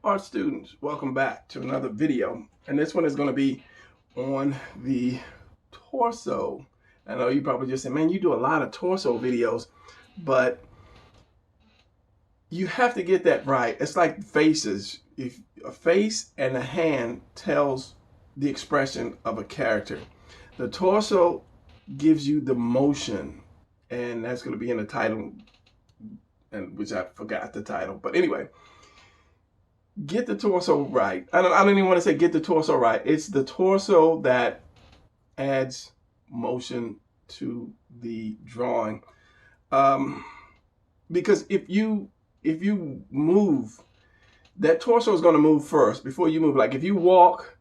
Art students, welcome back to another video, and this one is going to be on the torso. I know you probably just said, man, you do a lot of torso videos, but you have to get that right. It's like faces. If a face and a hand tells the expression of a character, the torso gives you the motion, and that's going to be in the title, and which I forgot the title, but anyway, get the torso right. I don't even want to say get the torso right. It's the torso that adds motion to the drawing. Because if you move, that torso is going to move first before you move. Like if you walk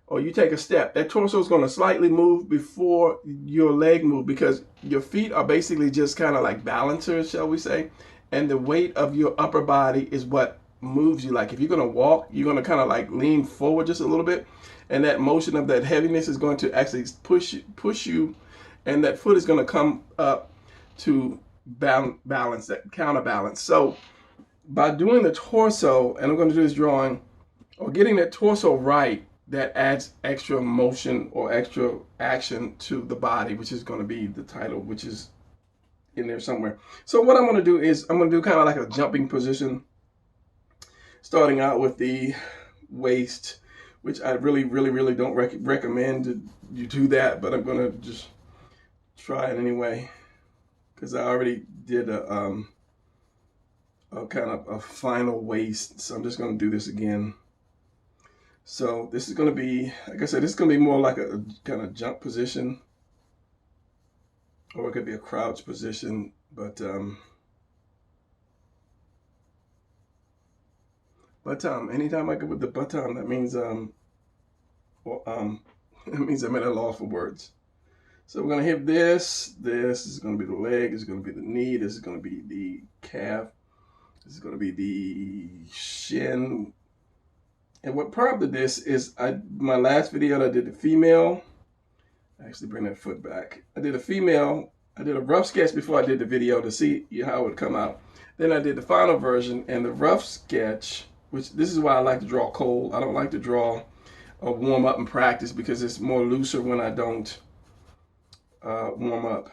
or you take a step, that torso is going to slightly move before your leg move, because your feet are basically just kind of like balancers, shall we say, and the weight of your upper body is what moves you. Like if you're going to walk, you're going to kind of like lean forward just a little bit, and that motion of that heaviness is going to actually push you, and that foot is going to come up to balance, that counterbalance. So by doing the torso, and I'm going to do this drawing, or getting that torso right, that adds extra motion or extra action to the body, which is going to be the title, which is in there somewhere. So what I'm going to do is I'm going to do kind of like a jumping position, starting out with the waist, which I really don't recommend you do that, but I'm going to just try it anyway, because I already did a kind of a final waist, so I'm just going to do this again. So this is going to be, like I said, this is going to be more like a kind of jump position, or it could be a crouch position, but anytime I go with the button, that means that means I'm at a loss for words. So we're going to hit this. This is going to be the leg. This is going to be the knee. This is going to be the calf. This is going to be the shin. And what prompted this is my last video that I did the female. Actually bring that foot back. I did a female. I did a rough sketch before I did the video to see how it would come out. Then I did the final version, and the rough sketch, which this is why I like to draw cold. I don't like to draw or warm up and practice, because it's more looser when I don't warm up.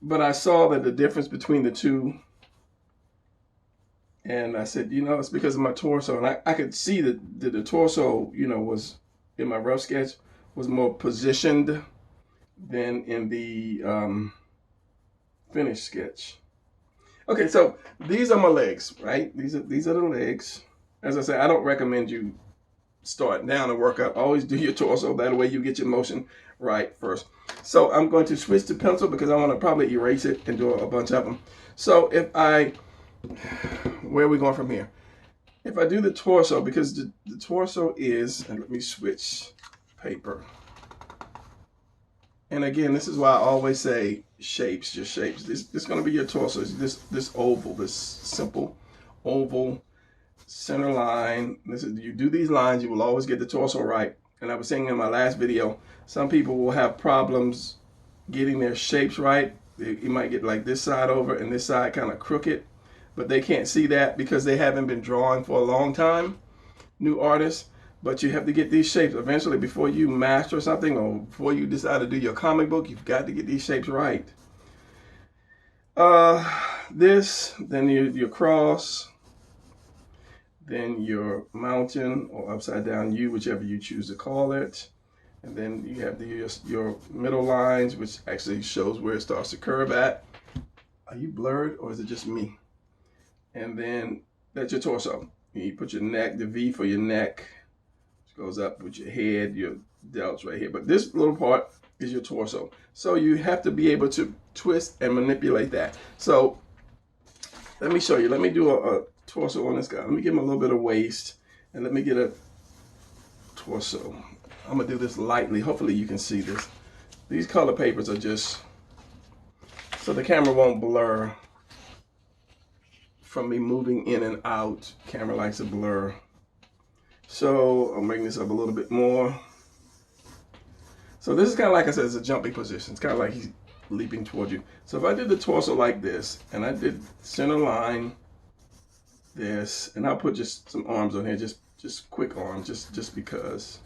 But I saw that the difference between the two, and I said, it's because of my torso. And I could see that the torso, was in my rough sketch was more positioned than in the finished sketch. Okay, so these are my legs, right? These are the legs. As I said, I don't recommend you start down and work up. Always do your torso. That way you get your motion right first. So I'm going to switch to pencil, because I want to probably erase it and do a bunch of them. So where are we going from here? If I do the torso, because the torso is, and let me switch paper. And again, this is why I always say shapes, just shapes. This is going to be your torso. This oval, this simple oval center line. You do these lines, you will always get the torso right. And I was saying in my last video, some people will have problems getting their shapes right. You might get like this side over and this side kind of crooked, but they can't see that because they haven't been drawing for a long time, new artists. But you have to get these shapes eventually before you master something, or before you decide to do your comic book. You've got to get these shapes right. This, then your cross, then your mountain or upside down U, whichever you choose to call it. And then you have your middle lines, which actually shows where it starts to curve at. Are you blurred, or is it just me? And then that's your torso. You put your neck, the V for your neck, which goes up with your head, your delts right here. But this little part is your torso. So you have to be able to twist and manipulate that. So let me show you. Let me do a torso on this guy. Let me give him a little bit of waist, and let me get a torso. I'm gonna do this lightly. Hopefully you can see this. These color papers are just so the camera won't blur from me moving in and out. Camera likes a blur. So I'll bring this up a little bit more. So this is kind of like I said, it's a jumping position. It's kind of like he's leaping toward you. So if I did the torso like this, and I did center line, this, and I'll put just some arms on here, just quick arms, just because.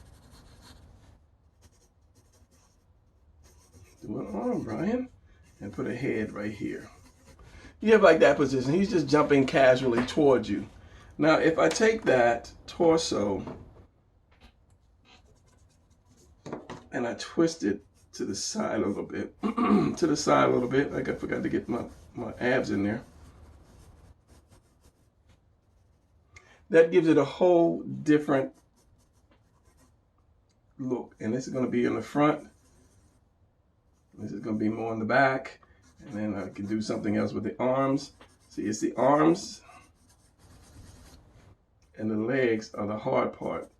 Do an arm, Brian, and put a head right here. You have like that position. He's just jumping casually towards you. Now, if I take that torso and I twist it to the side a little bit, to the side a little bit, like I forgot to get my abs in there. That gives it a whole different look. And this is going to be in the front. This is going to be more in the back. And then I can do something else with the arms. See, it's the arms and the legs are the hard part.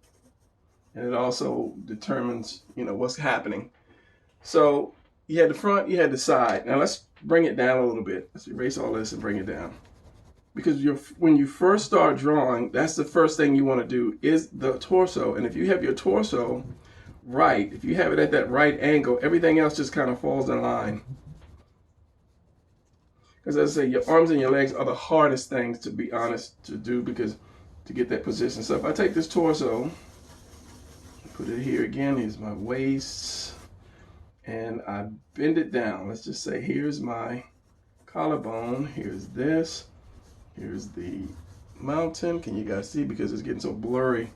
And it also determines, you know, what's happening. So you had the front, you had the side. Now let's bring it down a little bit. Let's erase all this and bring it down. Because when you first start drawing, that's the first thing you want to do is the torso. And if you have your torso right, if you have it at that right angle, everything else just kind of falls in line. Because as I say, your arms and your legs are the hardest things, to be honest, to do, because to get that position. So if I take this torso, put it here again, here's my waist, and I bend it down. Let's just say here's my collarbone, here's this, here's the mountain. Can you guys see? Because it's getting so blurry.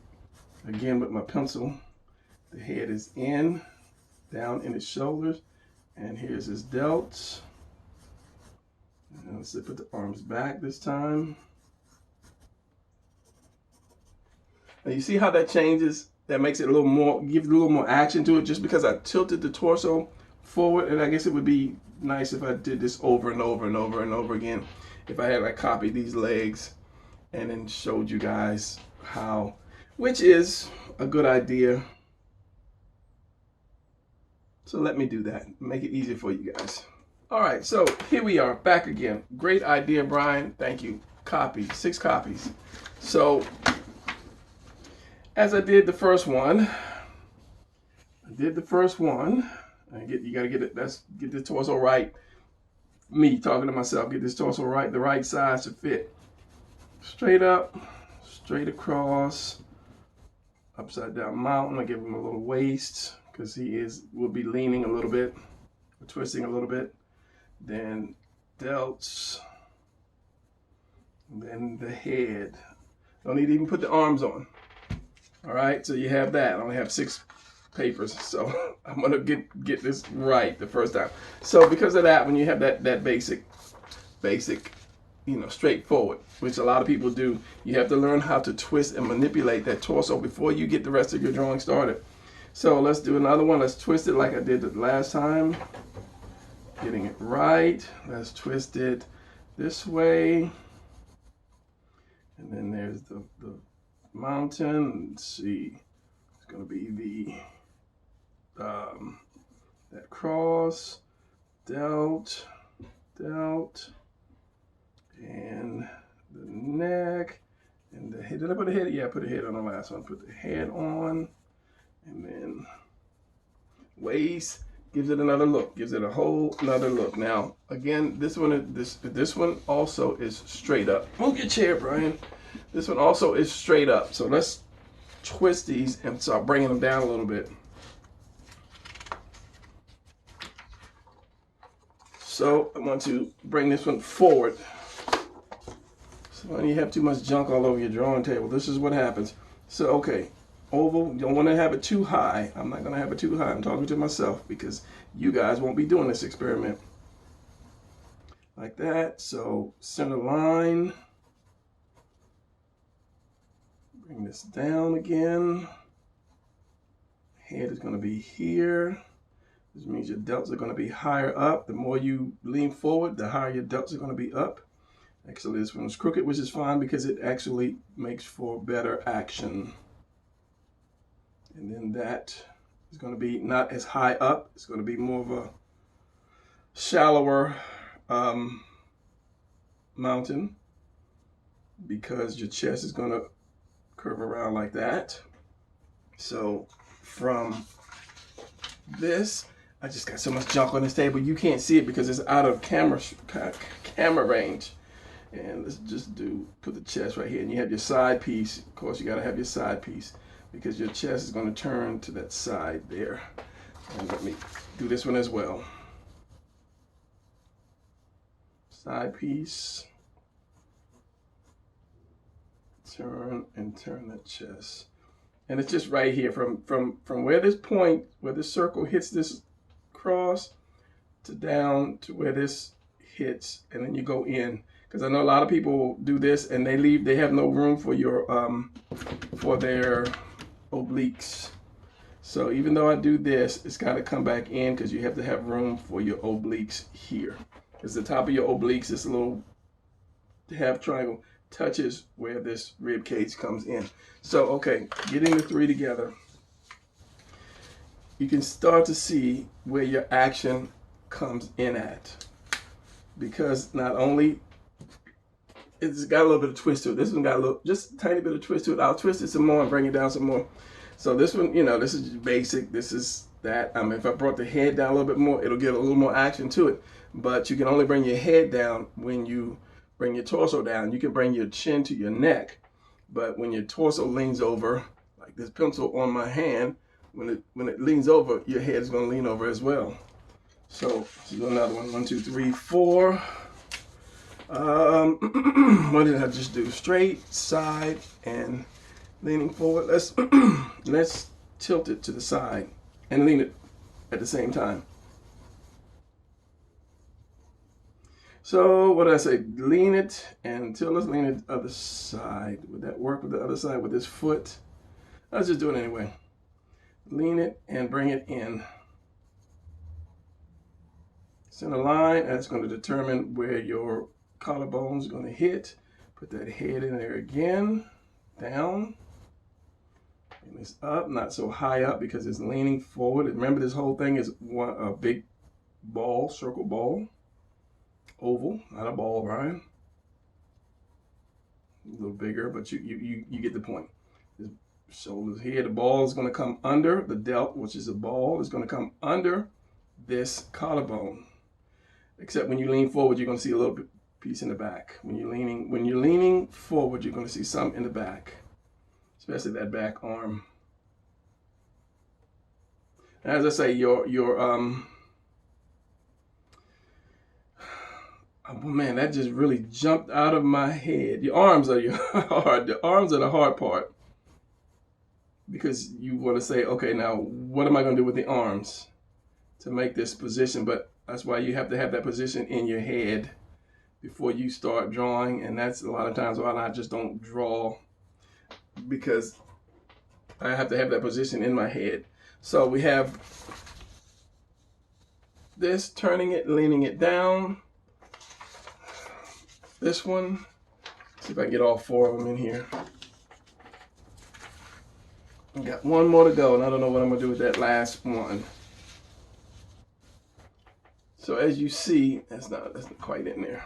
Again, with my pencil, the head is in, down in his shoulders, and here's his delts. And let's put the arms back this time. Now you see how that changes? That makes it a little more, gives a little more action to it, just because I tilted the torso forward. And I guess it would be nice if I did this over and over and over and over again. If I had like copied these legs and then showed you guys how, which is a good idea. So let me do that, make it easier for you guys. All right, so here we are back again. Great idea, Brian. Thank you. Copy, 6 copies. So as I did the first one, you gotta get it. Get the torso right. Me talking to myself. Get this torso right, the right size to fit. Straight up, straight across, upside down mountain. I give him a little waist because he will be leaning a little bit, twisting a little bit. Then delts, and then the head. Don't need to even put the arms on. All right, so you have that. I only have 6 papers, so I'm gonna get this right the first time. So because of that, when you have that basic, you know, straightforward, which a lot of people do, you have to learn how to twist and manipulate that torso before you get the rest of your drawing started. So let's do another one. Let's twist it like I did the last time. Getting it right. Let's twist it this way. And then there's the mountain. Let's see. It's going to be that cross, delt, and the neck, and the head. Did I put a head? Yeah, I put a head on the last one. Put the head on, and then waist. Gives it another look, gives it a whole another look. Now, again, this one also is straight up. Move your chair, Brian. This one also is straight up. So let's twist these and start bringing them down a little bit. So I want to bring this one forward. So when you have too much junk all over your drawing table, this is what happens. So, okay. Oval, you don't want to have it too high. I'm not going to have it too high. I'm talking to myself because you guys won't be doing this experiment. Like that. So center line. Bring this down again. Head is going to be here. This means your delts are going to be higher up. The more you lean forward, the higher your delts are going to be up. Actually, this one's crooked, which is fine because it actually makes for better action. And then that is going to be not as high up. It's going to be more of a shallower mountain because your chest is going to curve around like that. So from this, I just got so much junk on this table. You can't see it because it's out of camera range. And let's just put the chest right here. And you have your side piece. Of course, you got to have your side piece because your chest is going to turn to that side there. And let me do this one as well. Side piece. Turn and turn that chest. And it's just right here from where this point, where this circle hits this cross to down to where this hits, and then you go in. Because I know a lot of people do this and they have no room for your for their obliques. So even though I do this, it's got to come back in because you have to have room for your obliques here. Because the top of your obliques, this little half triangle touches where this rib cage comes in. So okay, getting the three together, you can start to see where your action comes in at. Because not only it's got a little bit of twist to it. This one got a little, just a tiny bit of twist to it. I'll twist it some more and bring it down some more. So this one, you know, this is basic. This is that. If I brought the head down a little bit more, it'll get a little more action to it. But you can only bring your head down when you bring your torso down. You can bring your chin to your neck, but when your torso leans over, like this pencil on my hand, when it leans over, your head is going to lean over as well. So let's do another one. 1, 2, 3, 4. What did I just do? Straight, side, and leaning forward. Let's tilt it to the side and lean it at the same time. So what did I say? Lean it and tilt. Let's lean it the other side. Would that work with the other side with this foot? Let's just do it anyway. Lean it and bring it in. Center line, and it's going to determine where your collarbone is going to hit. Put that head in there again. Down. And it's up, not so high up because it's leaning forward. Remember, this whole thing is a big ball, circle ball. Oval, not a ball, Ryan. A little bigger, but you get the point. The shoulders here. The ball is going to come under the delt, which is a ball, is going to come under this collarbone. Except when you lean forward, you're going to see a little piece in the back. When you're leaning forward, you're going to see some in the back, especially that back arm. And as I say, oh man, that just really jumped out of my head. The arms are the arms are the hard part. Because you want to say, okay, now what am I going to do with the arms to make this position? But that's why you have to have that position in your head before you start drawing. And that's a lot of times why I just don't draw, because I have to have that position in my head. So we have this, turning it, leaning it down. This one, see if I can get all 4 of them in here. I got one more to go, and I don't know what I'm gonna do with that last one. So as you see, that's not quite in there.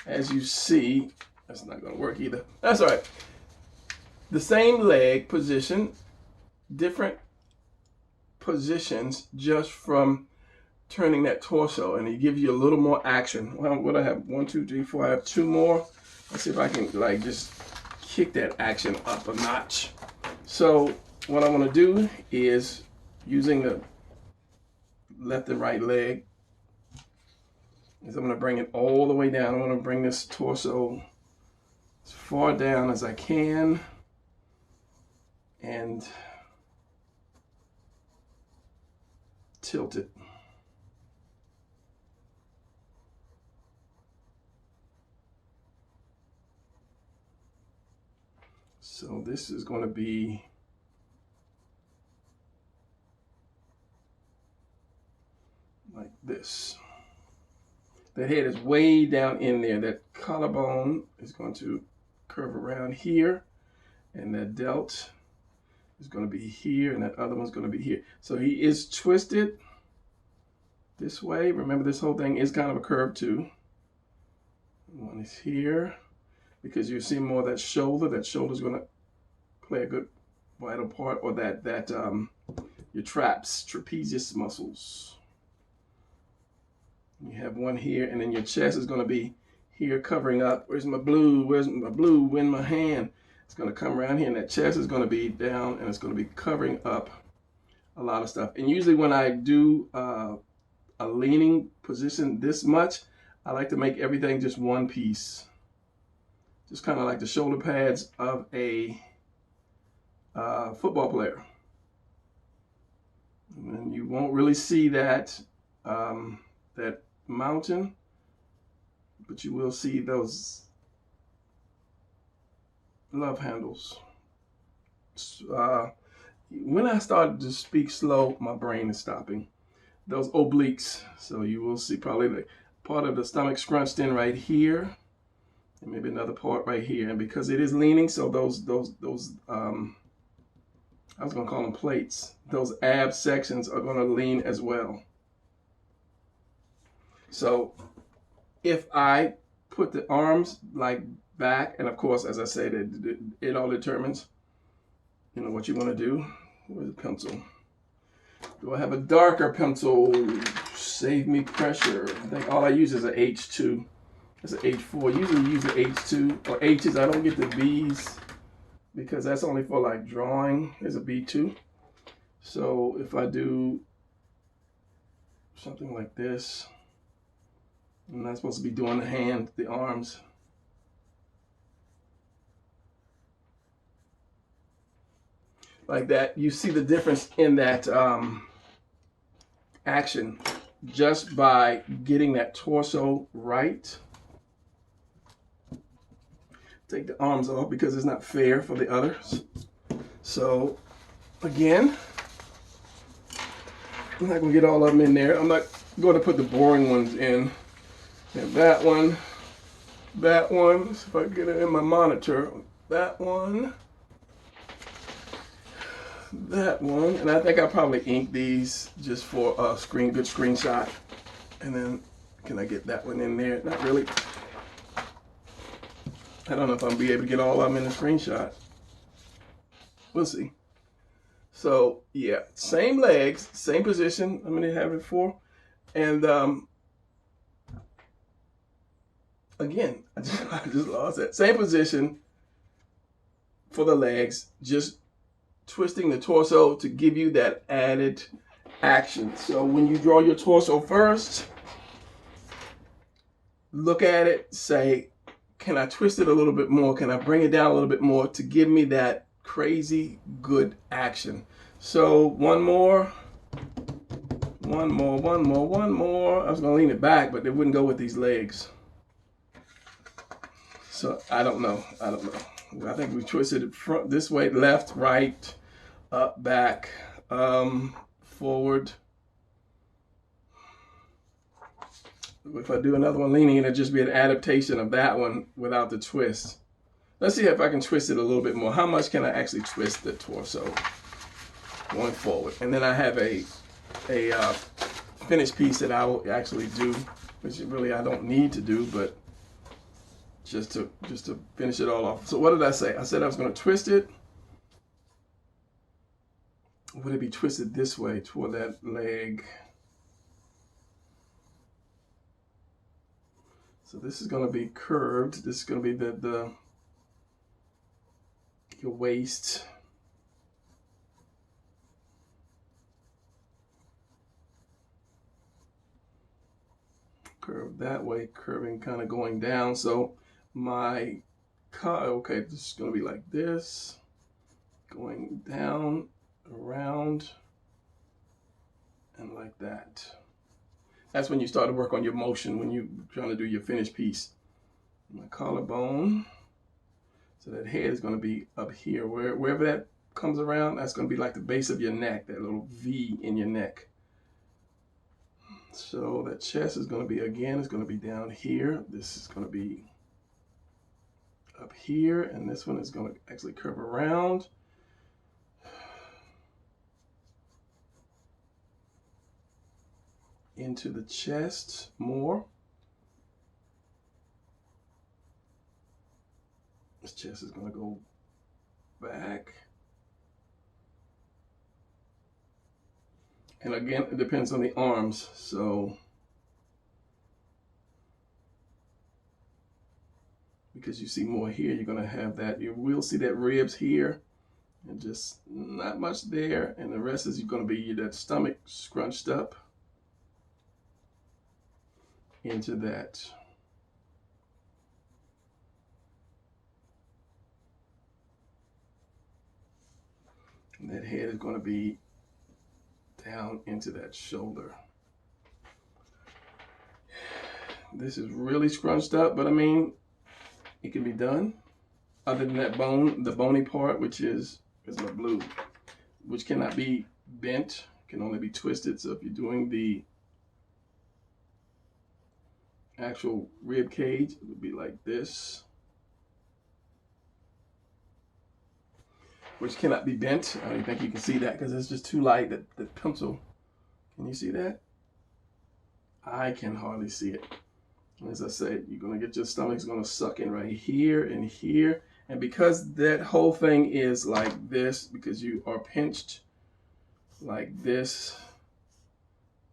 As you see, that's not gonna work either. That's all right. The same leg position, different positions just from turning that torso, and it gives you a little more action. Well, what I have, 1, 2, 3, 4. I have 2 more. Let's see if I can like just kick that action up a notch. So what I want to do is, using the left and right leg, is I'm going to bring it all the way down. I want to bring this torso as far down as I can, and tilt it. So this is going to be like this. The head is way down in there. That collarbone is going to curve around here, and that delt is going to be here, and that other one's going to be here. So he is twisted this way. Remember, this whole thing is kind of a curve too. One is here, because you see more of that shoulder. That shoulder is going to play a good vital part, or that your trapezius muscles. You have one here, and then your chest is going to be here covering up. Where's my blue? Where's my blue in my hand? It's going to come around here, and that chest is going to be down, and it's going to be covering up a lot of stuff. And usually when I do a leaning position this much, I like to make everything just one piece. Just kind of like the shoulder pads of a football player. And you won't really see that that mountain, but you will see those love handles. When I started to speak slow, my brain is stopping. Those obliques. So you will see probably the part of the stomach scrunched in right here, and maybe another part right here. And because it is leaning, so those I was going to call them plates. Those ab sections are going to lean as well. So if I put the arms like back, and of course, as I said, it all determines, what you want to do. Where's the pencil? Do I have a darker pencil? Save me pressure. I think all I use is an H2. It's an H4. Usually use an H2 or H's. I don't get the B's because that's only for like drawing. There's a B2. So if I do something like this, I'm not supposed to be doing the hand, the arms. Like that, you see the difference in that action just by getting that torso right. Take the arms off because it's not fair for the others. So again, I'm not gonna get all of them in there. I'm not going to put the boring ones in. And that one, let's see if I can get it in my monitor. That one, and I think I'll probably ink these just for a good screenshot. And then, can I get that one in there? Not really. I don't know if I'm gonna be able to get all of them in the screenshot. We'll see. So yeah, same legs, same position. I'm gonna have it for, and again, I just lost that. Same position for the legs, just twisting the torso to give you that added action. So when you draw your torso first, look at it, say, can I twist it a little bit more? Can I bring it down a little bit more to give me that crazy good action? So one more. I was gonna lean it back, but it wouldn't go with these legs. So I don't know. I think we twisted it front this way, left, right, up, back, forward. If I do another one leaning, it'll just be an adaptation of that one without the twist. Let's see if I can twist it a little bit more. How much can I actually twist the torso going forward? And then I have a finished piece that I will actually do, which really I don't need to do, but just to finish it all off. So what did I say? I said I was going to twist it. Would it be twisted this way toward that leg? So this is going to be curved. This is going to be your waist. Curve that way, curving kind of going down. So my cut, okay, this is going to be like this, going down, around, and like that. That's when you start to work on your motion, when you're trying to do your finished piece. My collarbone. So that head is going to be up here. Wherever that comes around, that's going to be like the base of your neck, that little V in your neck. So that chest is going to be, again, it's going to be down here. This is going to be up here, and this one is going to actually curve around. Into the chest more. This chest is going to go back. And again, it depends on the arms. So because you see more here. You're going to have that. You will see that ribs here and just not much there. And the rest is going to be that stomach scrunched up into that. And that head is going to be down into that shoulder. This is really scrunched up, but I mean, it can be done. Other than that bone, the bony part, which is my blue, which cannot be bent, can only be twisted. So if you're doing the actual rib cage, it would be like this, which cannot be bent. I don't think you can see that because it's just too light, the pencil. Can you see that? I can hardly see it. As I said, you're going to get your stomach's going to suck in right here and here. And because that whole thing is like this, because you are pinched like this,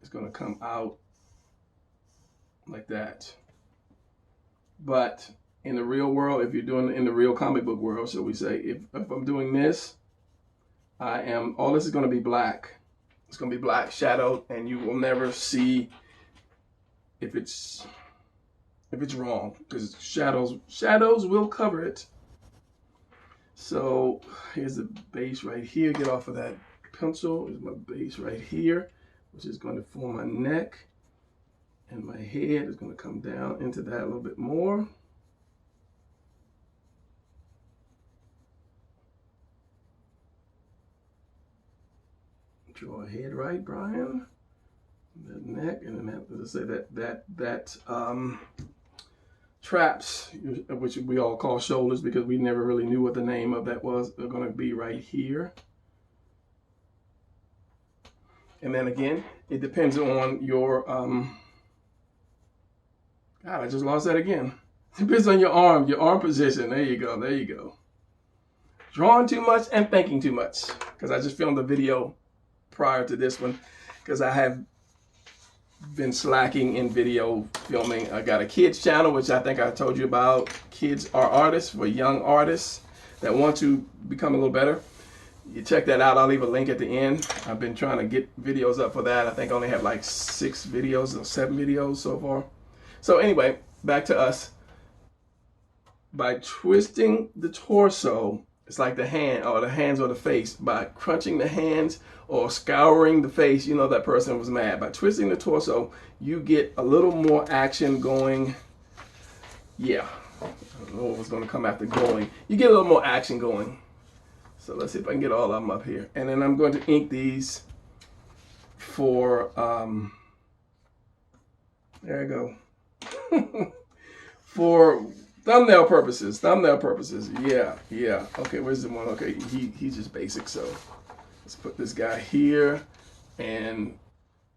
it's going to come out like that. But in the real world, if you're doing in the real comic book world, so we say, if I'm doing this, all this is going to be black. It's going to be black shadowed, and you will never see if it's wrong, because shadows will cover it. So here's the base right here. Get off of that pencil. Is my base right here, which is going to form my neck, and my head is going to come down into that a little bit more. Draw a head right, Brian. The neck, and then as I say, that traps, which we all call shoulders because we never really knew what the name of that was, are going to be right here. And then again, it depends on your God, I just lost that again. It depends on your arm position. There you go, there you go. Drawing too much and thinking too much, because I just filmed a video prior to this one, because I have been slacking in video filming. I got a kids channel, which I think I told you about. Kids Are Artists, for young artists that want to become a little better. You check that out. I'll leave a link at the end. I've been trying to get videos up for that. I think I only have like 6 videos or 7 videos so far. So anyway, back to us. By twisting the torso, it's like the hand or the hands or the face. By crunching the hands or scouring the face, you know that person was mad. By twisting the torso, you get a little more action going. Yeah, I don't know what was going to come after going. You get a little more action going. So let's see if I can get all of them up here. And then I'm going to ink these for, there I go, for thumbnail purposes. Yeah. Okay, where's the one? Okay, he's just basic, so let's put this guy here and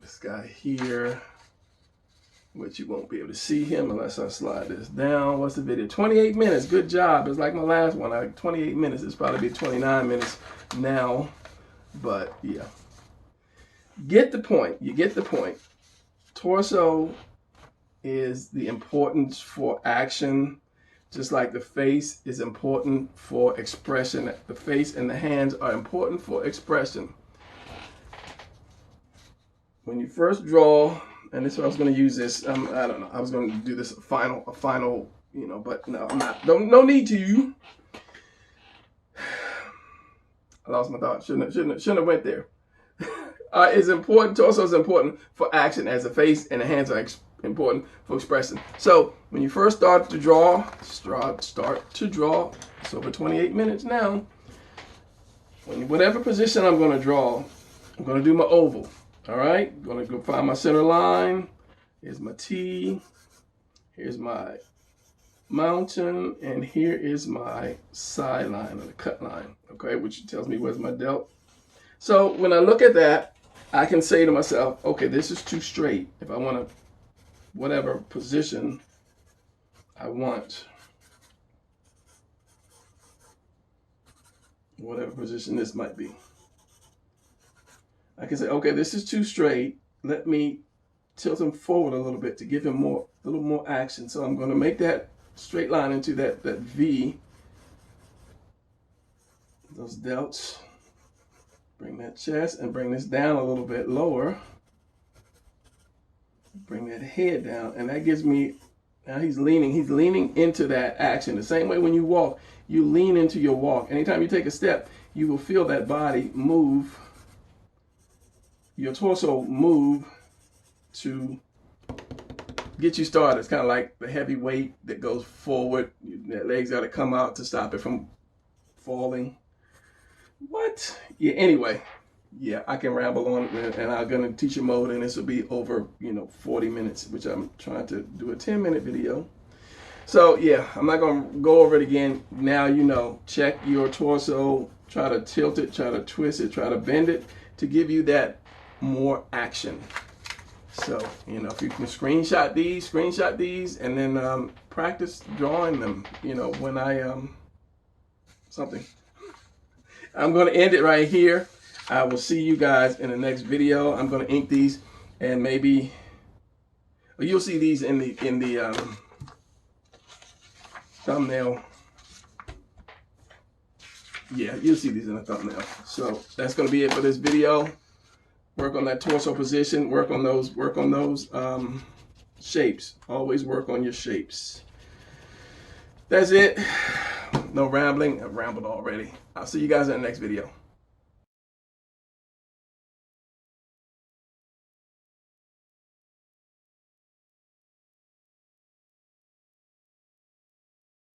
this guy here, which you won't be able to see him unless I slide this down. What's the video? 28 minutes. Good job. It's like my last one. 28 minutes. It's probably be 29 minutes now, but yeah. Get the point. You get the point. Torso is the importance for action, just like the face is important for expression. The face and the hands are important for expression. When you first draw, and this is what I was going to use this. I don't know. I was going to do this a final, you know, but no, I'm not. No need to. I lost my thought. Shouldn't have went there. It's important. Torso is important for action, as the face and the hands are important for expression. So when you first start to draw, it's over 28 minutes now. Whatever position I'm going to draw, I'm going to do my oval. All right, I'm going to go find my center line. Here's my T. Here's my mountain, and here is my side line or the cut line. Okay, which tells me where's my delt. So when I look at that, I can say to myself, okay, this is too straight. If I want to, whatever position I want, whatever position this might be, I can say, okay, this is too straight. Let me tilt him forward a little bit to give him a little more action. So I'm going to make that straight line into that V. Those delts. Bring that chest and bring this down a little bit lower. Bring that head down, and that gives me, now he's leaning into that action. The same way when you walk, you lean into your walk. Anytime you take a step, you will feel that body move, your torso move to get you started. It's kind of like the heavy weight that goes forward. That legs got to come out to stop it from falling. What? Yeah, anyway. Yeah, I can ramble on, and I'm going to teacher mode, and this will be over, 40 minutes, which I'm trying to do a 10-minute video. So, yeah, I'm not going to go over it again. Now you know. Check your torso, try to tilt it, try to twist it, try to bend it to give you that more action. So, if you can screenshot these, and then practice drawing them, when I, something. I'm going to end it right here. I will see you guys in the next video. I'm going to ink these, and maybe you'll see these in the thumbnail. Yeah, you'll see these in the thumbnail. So that's going to be it for this video. Work on that torso position. Work on those shapes. Always work on your shapes. That's it. No rambling. I've rambled already. I'll see you guys in the next video.